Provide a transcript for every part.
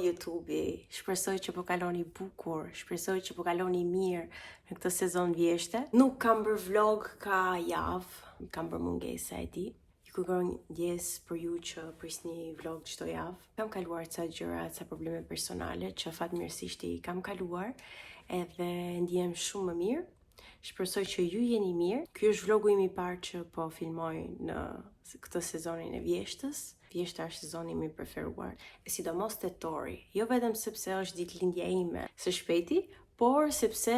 YouTube-i. Shpresoj që po kaloni bukur, shpresoj që po kaloni mirë në këtë sezon vjeshte. Nuk kam bërë vlog ka javë, kam bërë mungesa e di. Ju kërkoj ndjes për ju që prisni vlog çdo javë. Kam kaluar ca gjëra, ca probleme personale që fatmirësisht i kam kaluar edhe ndihem shumë më mirë. Shpresoj që ju jeni mirë. Ky është vlogu im i parë që po filmoj në këtë sezonin e vjeshtës. Vjeshta është sezoni im i preferuar, e sidomos tetori. Jo vetëm sepse është ditëlindja ime së shpejti, por sepse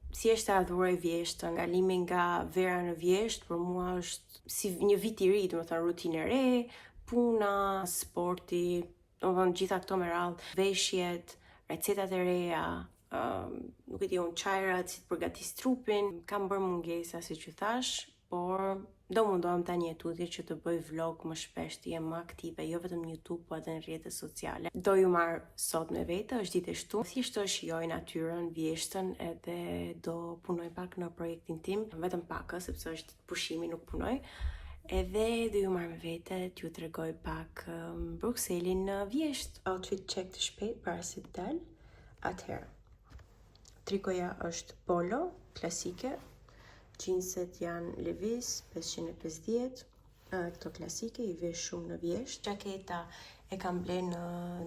si është të adhuroj vjeshtën, ngalimi nga vera në vjeshtë për mua është si një vit i ri, domethënë rutinë e re, puna, sporti, domethënë gjitha këto me radhë, veshjet, recetat e reja, nuk e di unë çajrat, si të përgatis trupin. Kam bërë mungesa siç ju thash, por do mundohem tani e tutje që të bëj vlog më shpesh, të jem më aktive, jo vetëm në YouTube, po edhe në rrjetet sociale. Do ju marr sot me vete, është ditë e shtunë, thjesht do shijoj natyrën, vjeshtën, edhe do punoj pak në projektin tim, vetëm pak, sepse është ditë pushimi, nuk punoj. Edhe do ju marr me vete, t'ju tregoj pak Bruxelin në vjesht. Outfit check të shpejt para se të dal. Atëherë, trikoja është polo, klasike. Jeanset janë Levi's 550, këto klasike, i vesh shumë në vjesht. Jaketa e kam ble në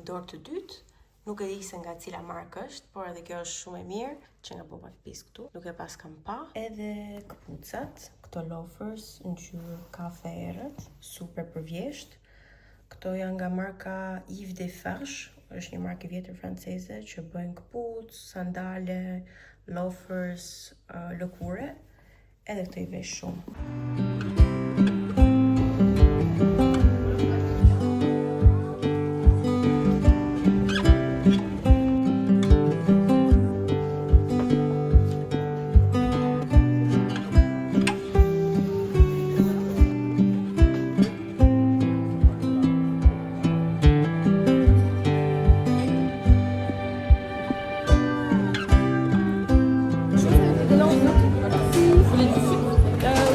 dorë të dytë, nuk e di se nga cila markë është, por edhe kjo është shumë e mirë, që nga boba të pis këtu, nuk e pas kam pa. Edhe këpucat, këto loafers në ngjyrë kafe errët, super për vjesht. Këto janë nga marka Yves Defarge, është një markë vjetër franceze që bëjnë këpucë, sandale, loafers, lëkure. Edhe këto i vesh shumë.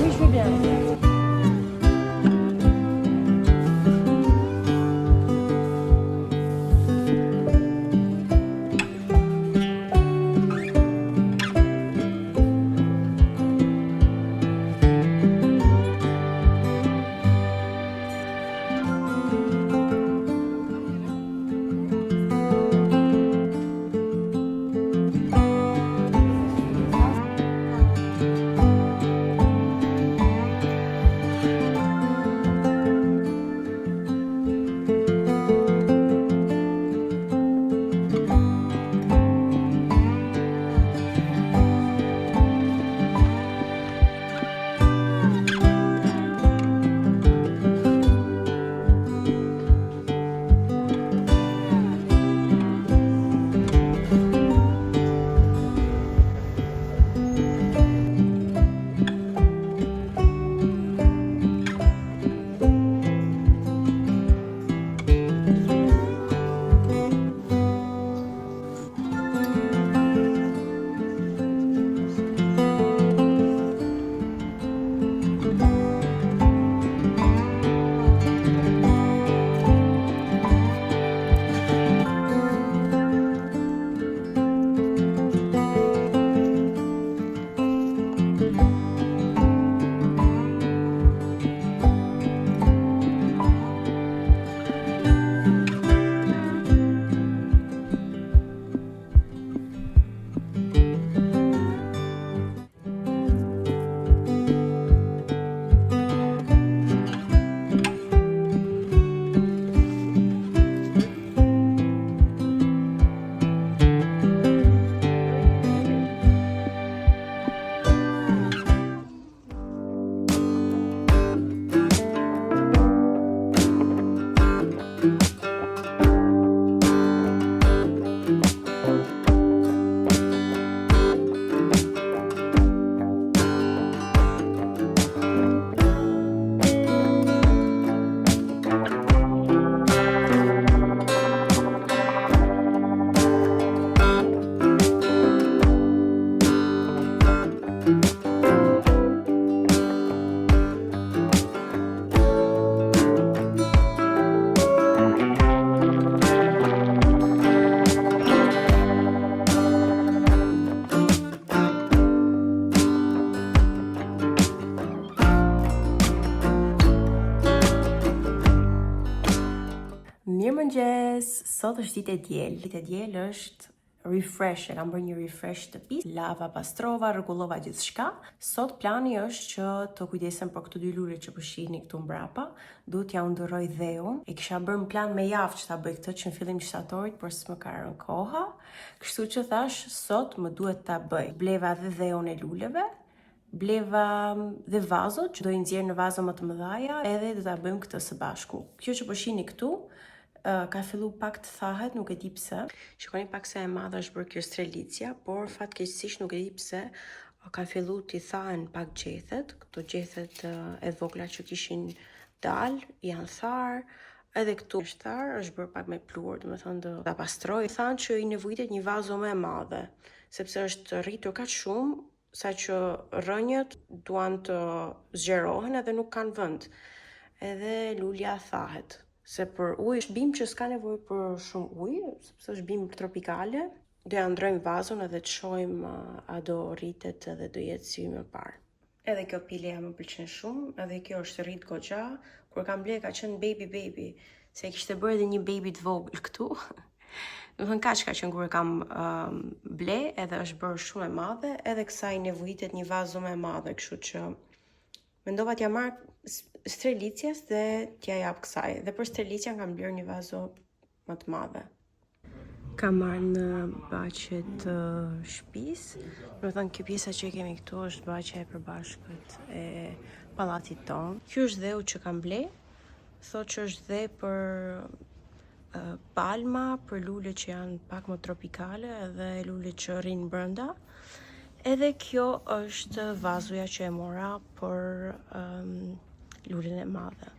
Oui, je veux bien. Mirëmëngjes, sot është ditë e diel. Ditë e diel është refresh, e kam bërë një refresh shtëpisë, lava, pastrova, rregullova gjithçka. Sot plani është që të kujdesem për këto 2 lule që po shihni këtu mbrapa. Duhet ja undërroj dheun. E kisha bërë në plan me javë që ta bëj këtë që në fillim të shtatorit, por s'më ka rënë koha. Kështu që thash, sot më duhet ta bëj. Bleva dhe dheun e luleve. Bleva dhe vazot që do i nxjerr në vazo më të mëdha, edhe do ta bëjmë këtë së bashku. Kjo që po shihni këtu ka fillu pak të thahet, nuk e di pse. Shikoni pak se e madhe është bërë kjo strelicia, por fatkeqësisht nuk e di pse ka fillu t'i thahen pak gjethet. Këto gjethet e vogla që kishin dal, janë tharë, edhe këtu është tharë, është bërë pak me pluhur, domethënë do ta pastroj. Thanë që i nevojitet një vazo më e madhe, sepse është rritur kaq shumë sa që rrënjët duan të zgjerohen edhe nuk kanë vend. Edhe lulja thahet. Se për ujë është bimë që s'ka nevojë për shumë ujë, sepse është bimë tropikale. Do ja ndrojmë vazon edhe të shohim a do rritet edhe do jetë si më parë. Edhe kjo pileja më pëlqen shumë, edhe kjo është rrit goxha. Kur kam ble ka qenë baby, se kishte bërë edhe një baby të vogël këtu. Do thënë kaq ka qenë kur e kam ble, edhe është bërë shumë e madhe, edhe kësaj nevojitet një vazo më e madhe, kështu që mendova t'ja marr strelicjes dhe t'ja jap kësaj. Dhe për strelicjen kam blerë një vazo më të madhe. Kam marrë në baqet të shtëpisë. Do të thënë kjo pjesa që kemi këtu është baqja e përbashkët e pallatit tonë. Ky është dheu që kam ble. Thotë që është dhe për palma, për lule që janë pak më tropikale edhe lule që rrinë brenda. Edhe kjo është vazuja që e mora për lulen e madhe.